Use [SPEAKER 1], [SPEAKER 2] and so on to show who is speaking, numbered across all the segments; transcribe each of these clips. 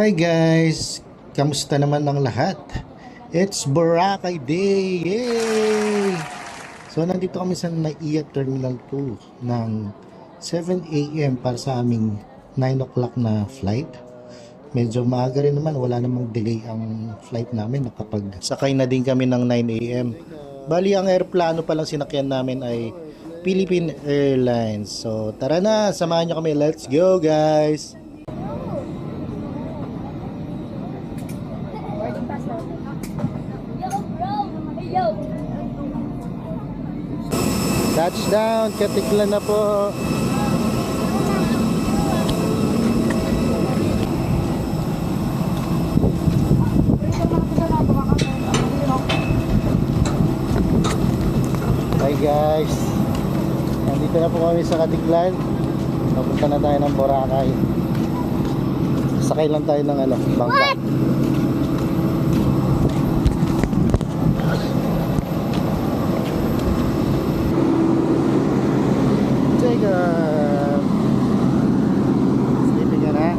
[SPEAKER 1] Hi guys! Kamusta naman ang lahat? It's Boracay Day! Yay! So nandito kami sa NAIA Terminal 2 ng 7 a.m. para sa aming 9 o'clock na flight. Medyo maaga rin naman, wala namang delay ang flight namin. Nakapag-sakay na din kami ng 9 a.m. Bali ang aeroplano palang sinakyan namin ay Philippine Airlines. So tara na, samahan nyo kami. Let's go guys! Touchdown, Katiklan na po. Hi guys, nandito na po kami sa Katiklan. Papunta na tayo ng Boracay. Sakay lang tayo ng bangka. Sleeping ka na?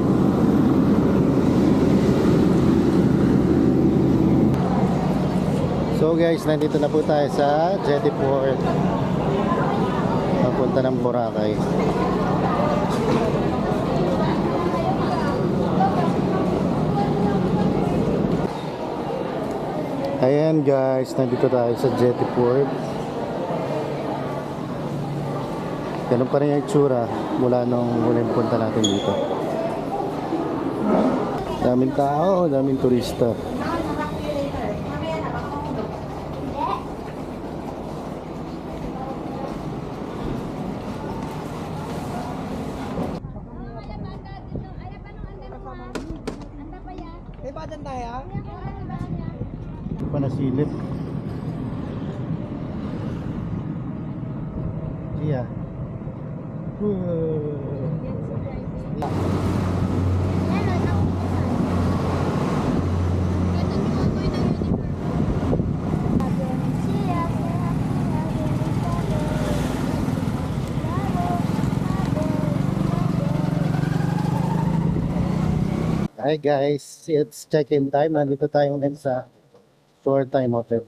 [SPEAKER 1] So guys, nandito na po tayo sa Jetty Port, papunta ng Boracay. Ayan guys, nandito tayo sa Jetty Port. Ganun pa rin yung itsura mula nung huling punta natin dito. Daming tao, daming turista. Panasilip. Iya. Hi guys, it's check-in time. Nandito tayo ngayon sa Shore Time Hotel.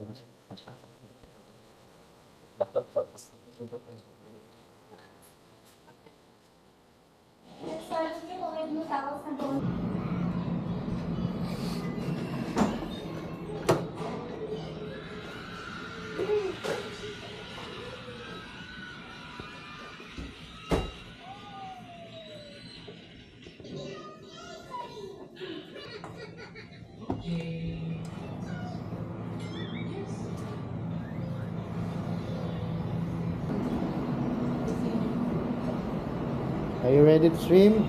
[SPEAKER 1] Are you ready to swim?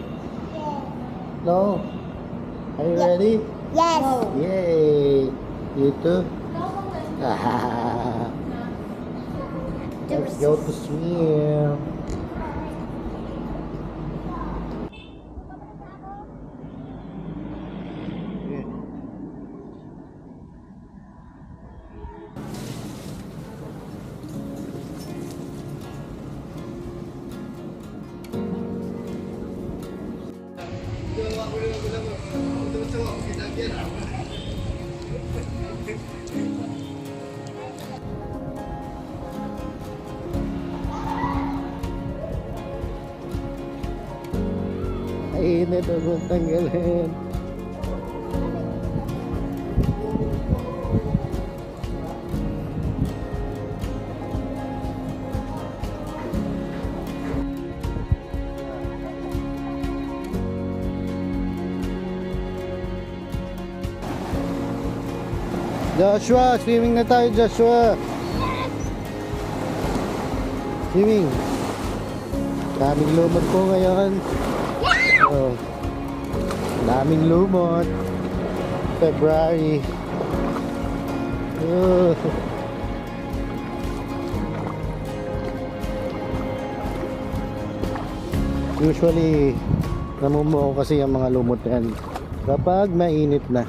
[SPEAKER 1] No? Are you ready?
[SPEAKER 2] Yes.
[SPEAKER 1] Yay! You too? Let's go to swim. Init ang tanggalin. Joshua, swimming na tayo, Joshua. Swimming. Daming lumot po ngayon. Oh, daming lumot. February. Oh. Usually namumuo kasi ang mga lumot yan kapag mainit na.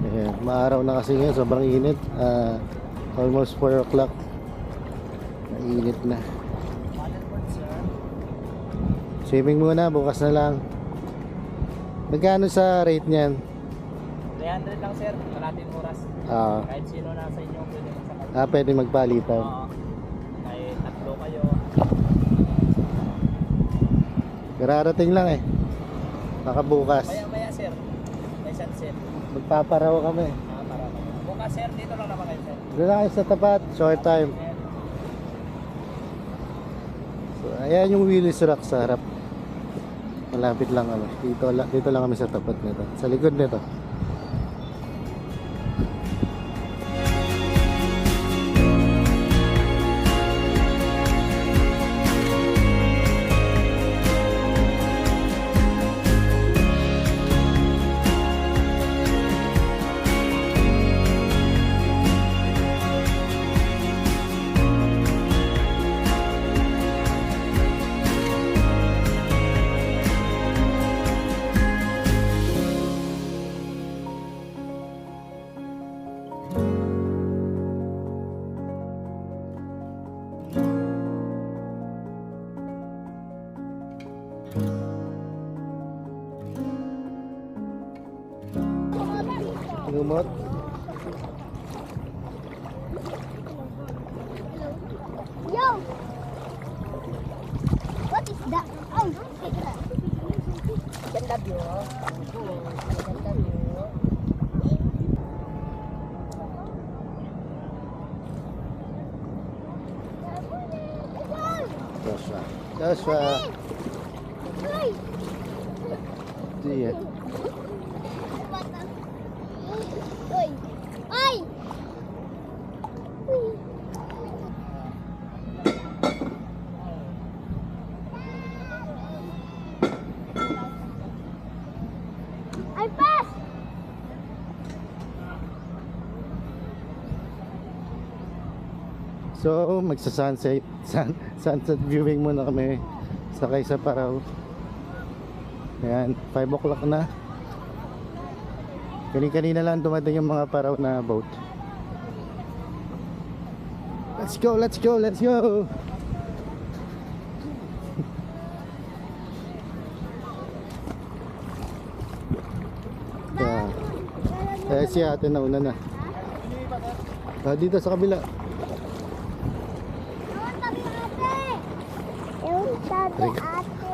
[SPEAKER 1] Ayan, maaraw na kasi ngayon, sobrang init. Almost 4 o'clock. Mainit na. Swimming muna, bukas na lang. Magkano sa rate niyan?
[SPEAKER 2] 300 lang sir, kalating oras.
[SPEAKER 1] Ah,
[SPEAKER 2] Kahit sino nasa inyo pwede magsakay.
[SPEAKER 1] pwede magpalitan.
[SPEAKER 2] Oo. Kahit tatlo kayo.
[SPEAKER 1] Kararating lang eh. Baka bukas.
[SPEAKER 2] Maya sir, may sunset.
[SPEAKER 1] Magpaparaw kami.
[SPEAKER 2] Para bukas sir, dito lang naman kayo sir.
[SPEAKER 1] Doon lang kayo sa tapat, short time. So, ayan yung Willis Rock sa harap. Malapit lang kami. Dito lang kami sa tapat nito. Sa likod nito. Lumot.
[SPEAKER 3] Yo! What is that? Oh, ganda view. Ganda view.
[SPEAKER 1] Joshua. Joshua.
[SPEAKER 3] Ay!
[SPEAKER 1] See ya.
[SPEAKER 3] Uy! Ay! Uy! Ay, pas!
[SPEAKER 1] So, sunset viewing muna kami sakay sa Paraw. Ayan, 5 o'clock na. Kanina lang dumating yung mga Paraw na boat. Let's go, let's go, let's go! Si ate nauna na. Dito sa kabila.
[SPEAKER 3] Ewan tabi ate! Ewan tabi ate!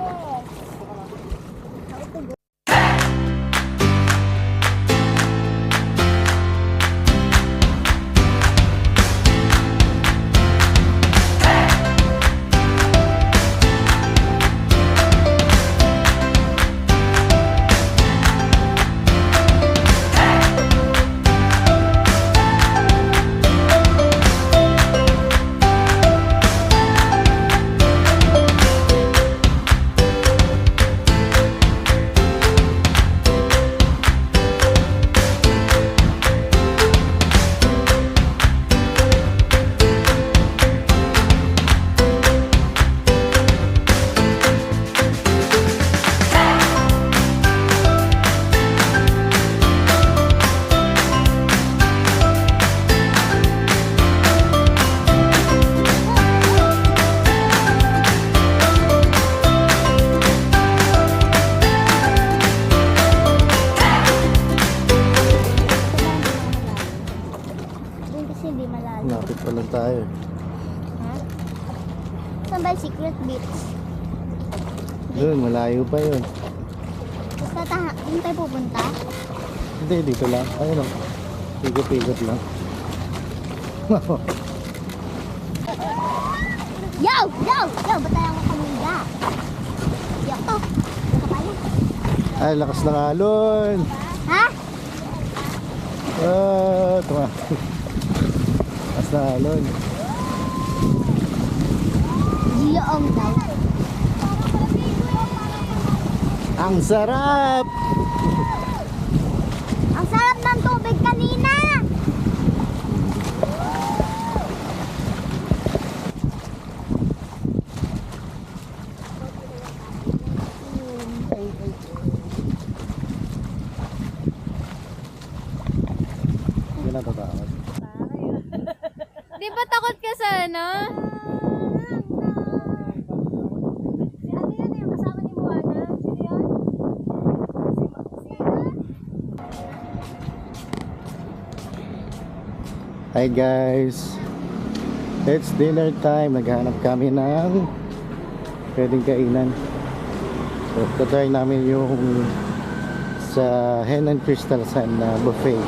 [SPEAKER 3] Doon kasi hindi malalim.
[SPEAKER 1] Lapit pa lang tayo.
[SPEAKER 3] Ha? Saan ba yung secret beach?
[SPEAKER 1] Doon, malayo pa yun.
[SPEAKER 3] Basta doon tayo pupunta?
[SPEAKER 1] Hindi, dito lang. Ayun lang. Pigot-pigot lang.
[SPEAKER 3] Yo! Yo! Yo! Ba't tayo ako kamuda? Yo! To! Yo ka pala.
[SPEAKER 1] Ay, lakas ng alon.
[SPEAKER 3] Ha?
[SPEAKER 1] Tuma. Lakas ng alon.
[SPEAKER 3] Giyoong daw.
[SPEAKER 1] Ang sarap!
[SPEAKER 3] Ang sarap ng tubig kanina!
[SPEAKER 1] Hindi na tatakot.
[SPEAKER 4] Di ba takot ka sa ano?
[SPEAKER 3] Ano yan yung kasama ni
[SPEAKER 1] Hi guys, it's dinner time. Naghahanap kami ng pwedeng kainan. So tatry namin yung sa Hen and Crystal Sun na buffet.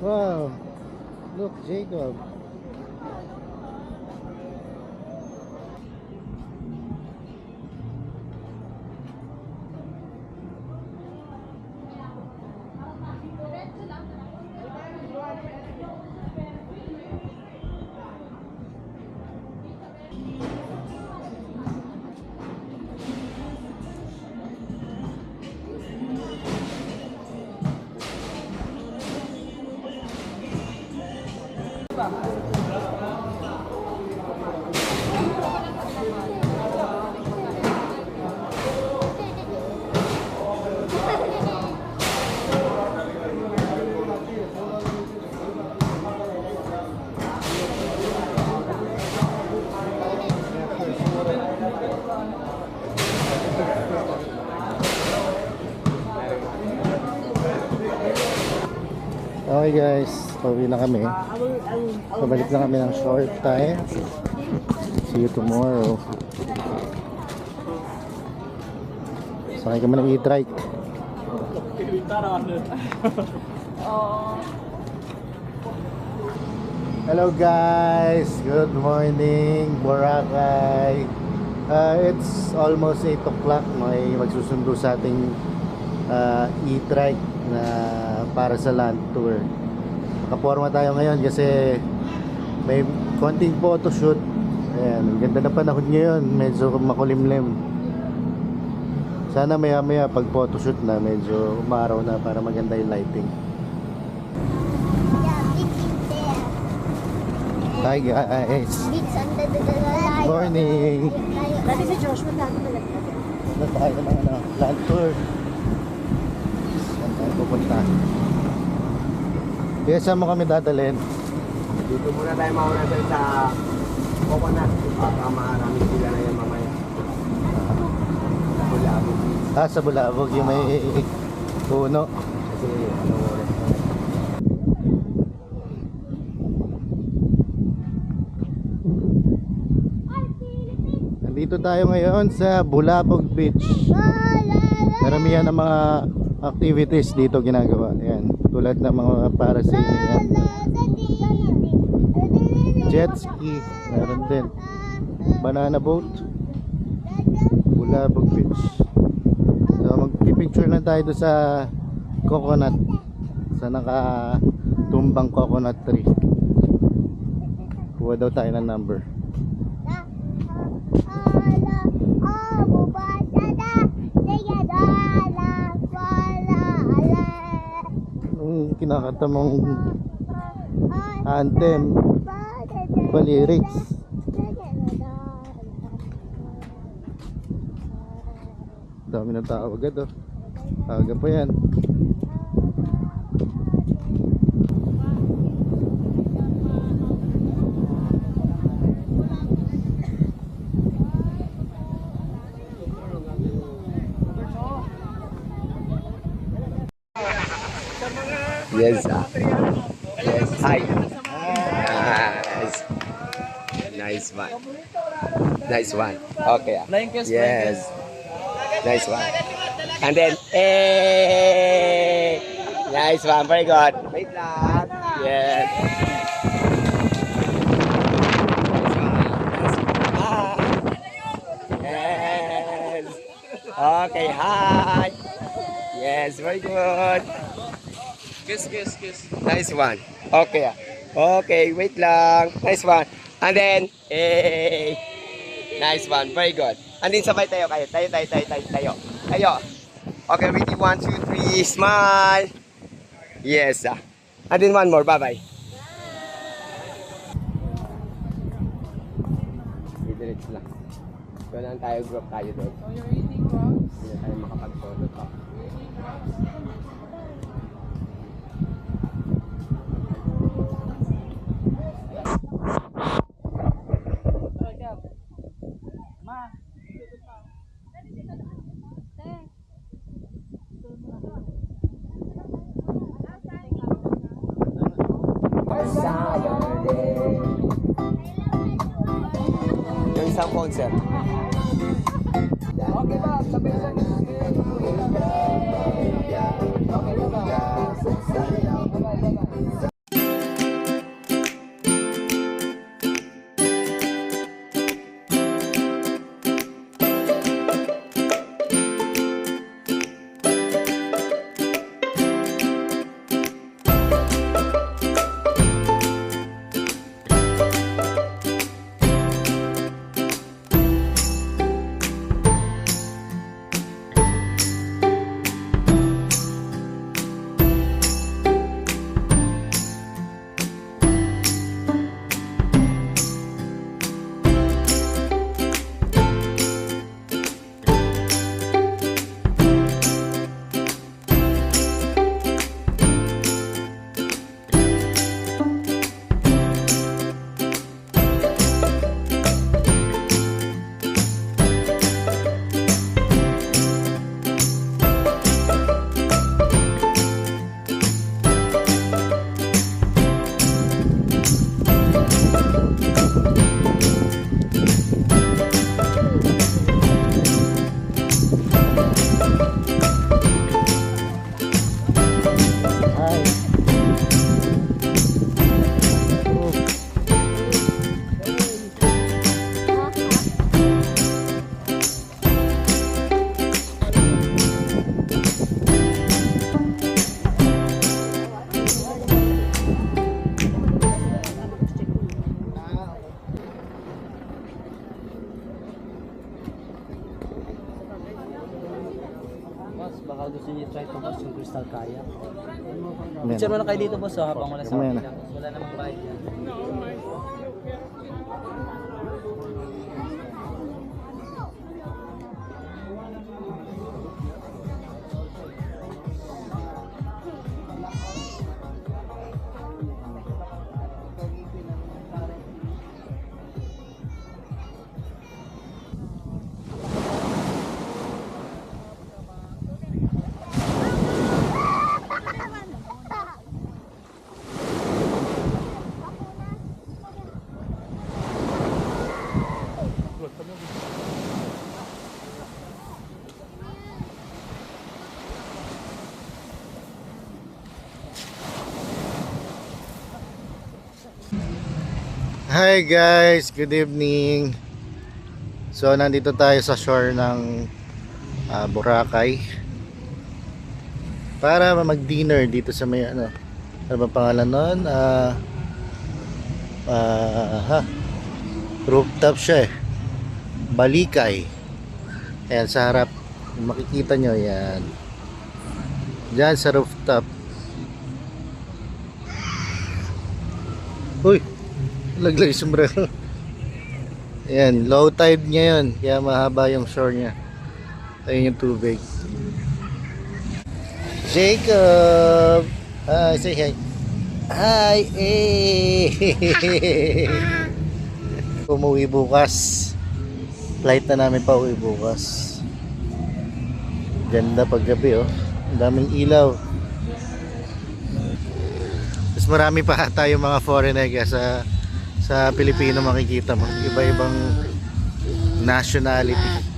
[SPEAKER 1] Wow, look, Jacob. Okay guys, pauwi na kami. Pabalik na kami ng short time. See you tomorrow. Sakay kami ng e-trike. Hello guys, good morning Boracay. It's almost 8 o'clock. May magsusundo sa ating e-trike na para sa land tour. Nakaporma tayo ngayon kasi may konting photoshoot. Ayan, ang ganda na panahon ngayon, medyo makulimlim. Sana maya maya pag photoshoot na medyo umaraw na para maganda yung lighting.
[SPEAKER 3] Yeah, beach in there.
[SPEAKER 1] Hi guys,
[SPEAKER 3] Beach under the light.
[SPEAKER 1] morning.
[SPEAKER 3] Dati si Joshua dati pala.
[SPEAKER 1] Ano tayo ng land tour? Saan tayo pupunta? Kaya saan mo kami dadalhin?
[SPEAKER 2] Dito muna tayo mauna sa Coconut. Baka marami sila na yan mamaya. Bulabog.
[SPEAKER 1] Sa Bulabog yung may puno.
[SPEAKER 2] Kasi ano oras na.
[SPEAKER 1] Nandito tayo ngayon sa Bulabog Beach. Karamihan ng mga activities dito ginagawa. Ayan, tulad ng mga parasailing yan. Jet ski, meron din. Banana boat. Bulabog Beach. So magpipicture lang tayo doon sa Coconut. Sa tumbang coconut tree. Kuha daw tayo ng number. Yung kinakanta mong anthem, ba lyrics? Dami ng tao agad oh. Aga pa yan.
[SPEAKER 2] Yes, yes. Hi. Nice. Nice one. Nice one. Okay. Yes. Nice one. And then, hey! Nice one. Very good. Wait lang. Yes. Yes. Okay. Hi. Yes. Very good.
[SPEAKER 5] Kiss, kiss, kiss.
[SPEAKER 2] Nice one. Okay. Okay, wait lang. Nice one. And then, hey. Nice one. Very good. And then sabay tayo kayo. Tayo. Tayo. Okay, ready? 1, 2, 3. Smile. Yes. And then one more. Bye-bye. Diretso lang. Doon lang tayo, group tayo doon.
[SPEAKER 5] So you're eating frogs?
[SPEAKER 2] Hindi na tayo makapag-solo pa.
[SPEAKER 5] Ma.
[SPEAKER 2] Yung isang concert.
[SPEAKER 5] Okay ba? Sabay lang. Okay ba? Bye-bye.
[SPEAKER 6] Baka gusto niyo try itong boss yung crystal kayak.
[SPEAKER 1] Ayan.
[SPEAKER 6] Picture mo na kayo dito boss habang wala sa
[SPEAKER 1] Ayan.
[SPEAKER 6] akin. Wala namang bayad yan.
[SPEAKER 1] Hi guys, good evening. So nandito tayo sa shore ng Boracay para mag-dinner dito sa may Ano ba pangalan nun? Rooftop siya eh. Balikay. Ayan sa harap. Kung makikita nyo, yan. Diyan sa rooftop. Uy! Laglag yung sombrero. Ayan, low tide ngayon. Kaya mahaba yung shore niya. Ayun yung tubig. Jacob! Hi, say hi. Hi! Eh! Umuwi bukas. Flight na namin pa uwi bukas. Ganda paggabi oh. Ang daming ilaw. Mas marami pa tayong mga foreigner kaya sa Pilipino makikita mo. Iba-ibang nationality.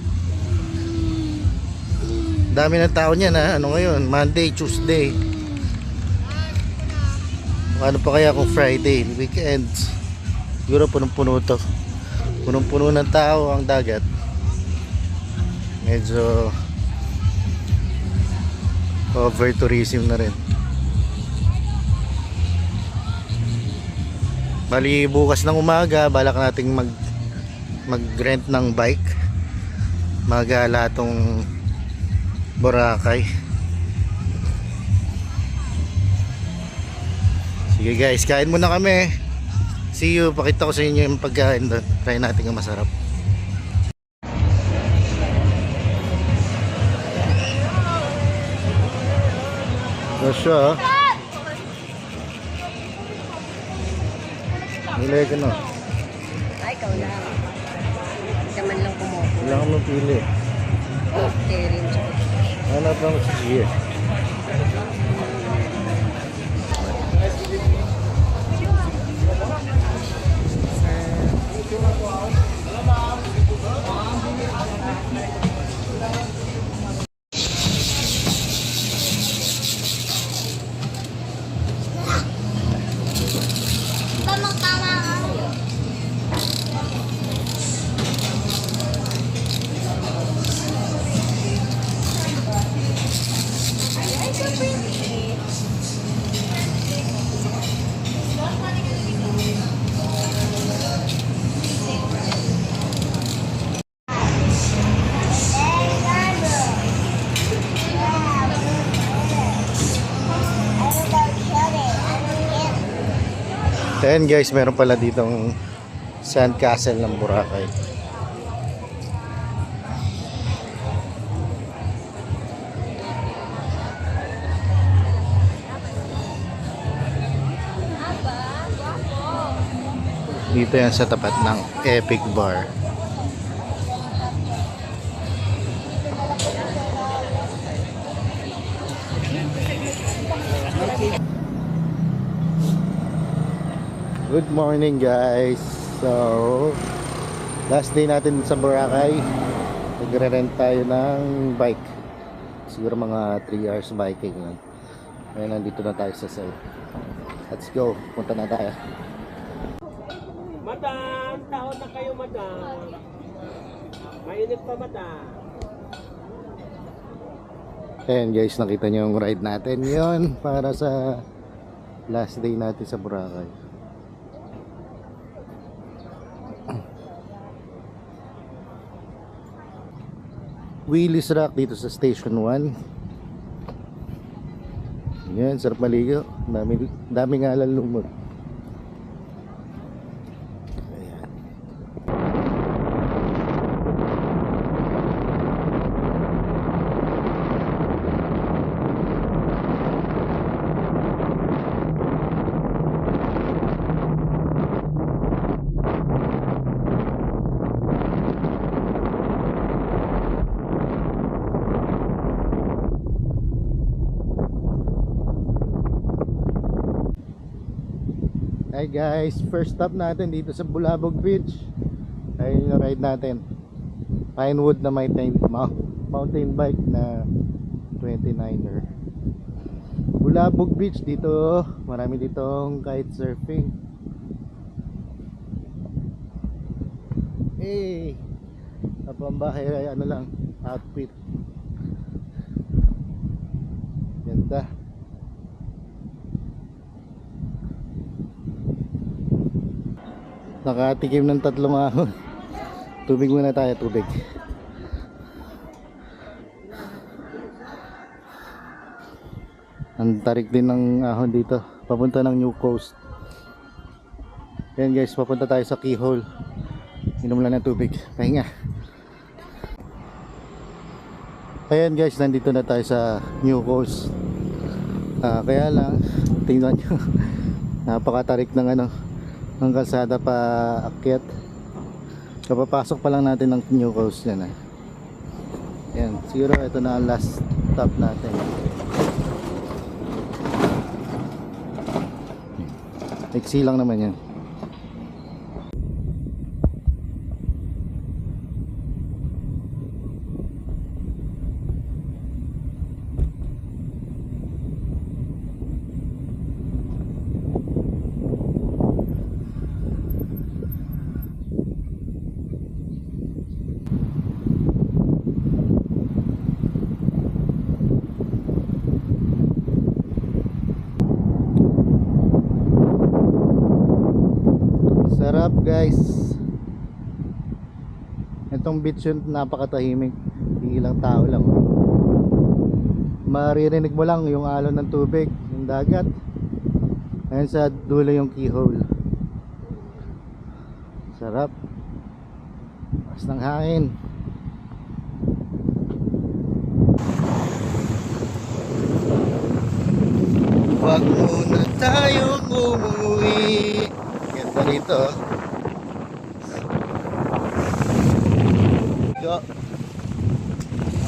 [SPEAKER 1] Dami ng tao niyan ha. Ano ngayon? Monday, Tuesday. Ano pa kaya kung Friday, weekends? Siguro punong-puno to. Punong-puno ng tao ang dagat. Medyo over tourism na rin. Bali bukas ng umaga balak nating mag-rent ng bike. Magala tong Boracay. Sige guys, kain muna kami. See you, pakita ko sa inyo yung pagkain doon. Try natin ang masarap. Ito siya oh. Nilay ko na.
[SPEAKER 7] Ay, ikaw lang. Hindi man lang kumuha.
[SPEAKER 1] Wala kang mapili.
[SPEAKER 7] Okay rin siya.
[SPEAKER 1] Hanap lang si Gia.
[SPEAKER 3] Tamang-tama nga.
[SPEAKER 1] Ayan guys, meron pala ditong sand castle ng Boracay. Dito yan sa tapat ng Epic Bar. Good morning guys. So last day natin sa Boracay. Nagre-rent tayo ng bike. Siguro mga 3 hours biking lang. Ngayon nandito na tayo sa site. Let's go. Punta na tayo.
[SPEAKER 2] Madam, taon na kayo, madam. Mainit pa, madam.
[SPEAKER 1] Ayan guys, nakita nyo yung ride natin. Yun, para sa last day natin sa Boracay. Willis Rock dito sa Station 1. Yan, sarap maligo. Daming alal lumot. Ayan. Hi guys, first stop natin dito sa Bulabog Beach. Ayun yung ride natin. Pinewood na mountain bike na 29er. Bulabog Beach dito, marami ditong kite surfing. Hey, napambahay ano lang, outfit. Ganda. Nakatikim ng 3 ahon. Tubig muna tayo, tubig. Ang tarik din ng ahon dito. Papunta ng New Coast. Ayan guys, papunta tayo sa keyhole. Inom lang ng tubig. Pahinga. Ayan guys, nandito na tayo sa New Coast. Kaya lang, tingnan nyo. Napakatarik ng ng kalsada pa akyat. Kapapasok pa lang natin ng New Coast yan. Ayan, siguro ito na ang last stop natin. Iksi lang naman yan. Sarap guys. Itong beach yun, napakatahimik. Ilang tao lang. Maririnig mo lang yung alon ng tubig, yung dagat. Ayan sa dulo yung keyhole. Sarap. Mas ng hangin. Wag muna tayong umuwi. Ganda rito. Go.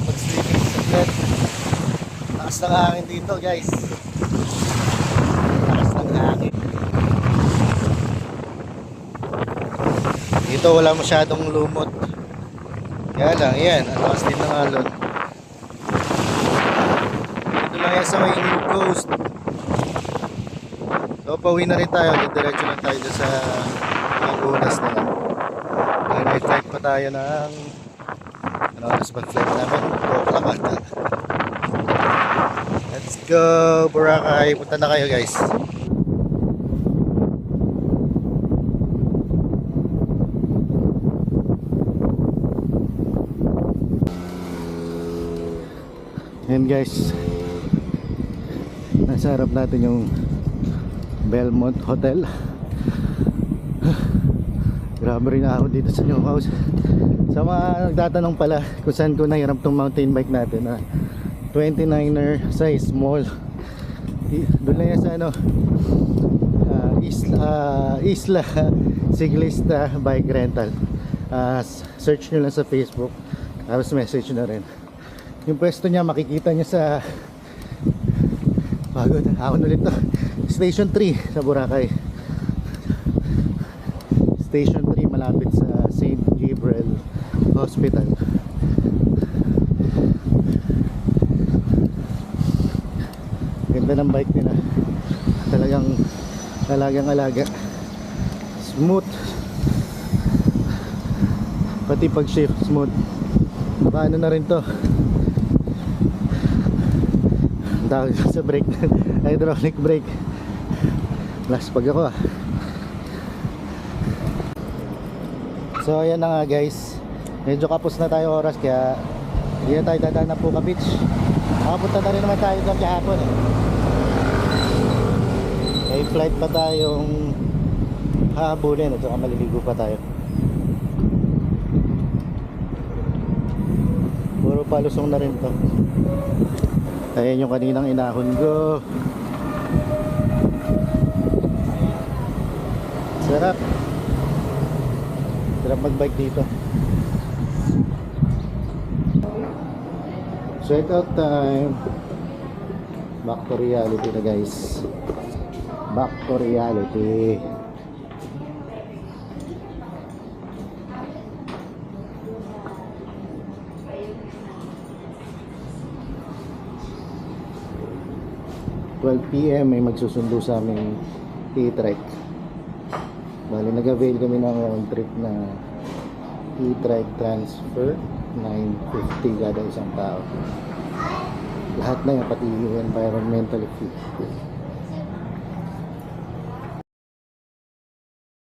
[SPEAKER 1] Pag-sleeping sa bed. Lakas ng hangin dito guys. Lakas ng hangin. Dito wala masyadong lumot. Kaya lang, yan. Ang lakas din ng alon. Dito lang yan sa may New Coast. So pauwi na rin tayo, diretso lang tayo sa Angunas na lang. May flight pa tayo ng ano oras ba flight namin? 4 o'clock ata. Let's go Boracay, punta na kayo guys. Yan guys, nasa harap natin yung Belmont Hotel. Grabe rin ako dito sa New House. Sa mga nagtatanong pala kung saan ko nahiram tong mountain bike natin na 29er size small. Doon lang yan sa Isla Siglista Bike Rental. Search nyo lang sa Facebook, tapos message na rin. Yung pwesto niya makikita nyo sa bago na ako ulit to, Station 3 sa Boracay. Station 3 malapit sa St. Gabriel Hospital. Ganda ng bike nila. Talagang alagang-alaga. Smooth. Pati pag shift smooth. Paano na rin to? Dahil sa brake, hydraulic brake. Last pag ako So ayan na nga guys, medyo kapos na tayo oras, kaya hindi na tayo dadaan na Puka Beach. Makapunta na rin naman tayo doon kahapon May flight pa tayong hahabulin at saka maliligo pa tayo. Puro palusong na rin to. Ayan yung kaninang inahon ko. Sarap. Sarap mag-bike dito. Check out time. Back to reality na guys. Back to reality. PM may magsusundo sa aming e-trek. Bali nag-avail kami ng round trip na e-trek transfer, 950 kada isang tao. Lahat na yan, pati yung environmental fee.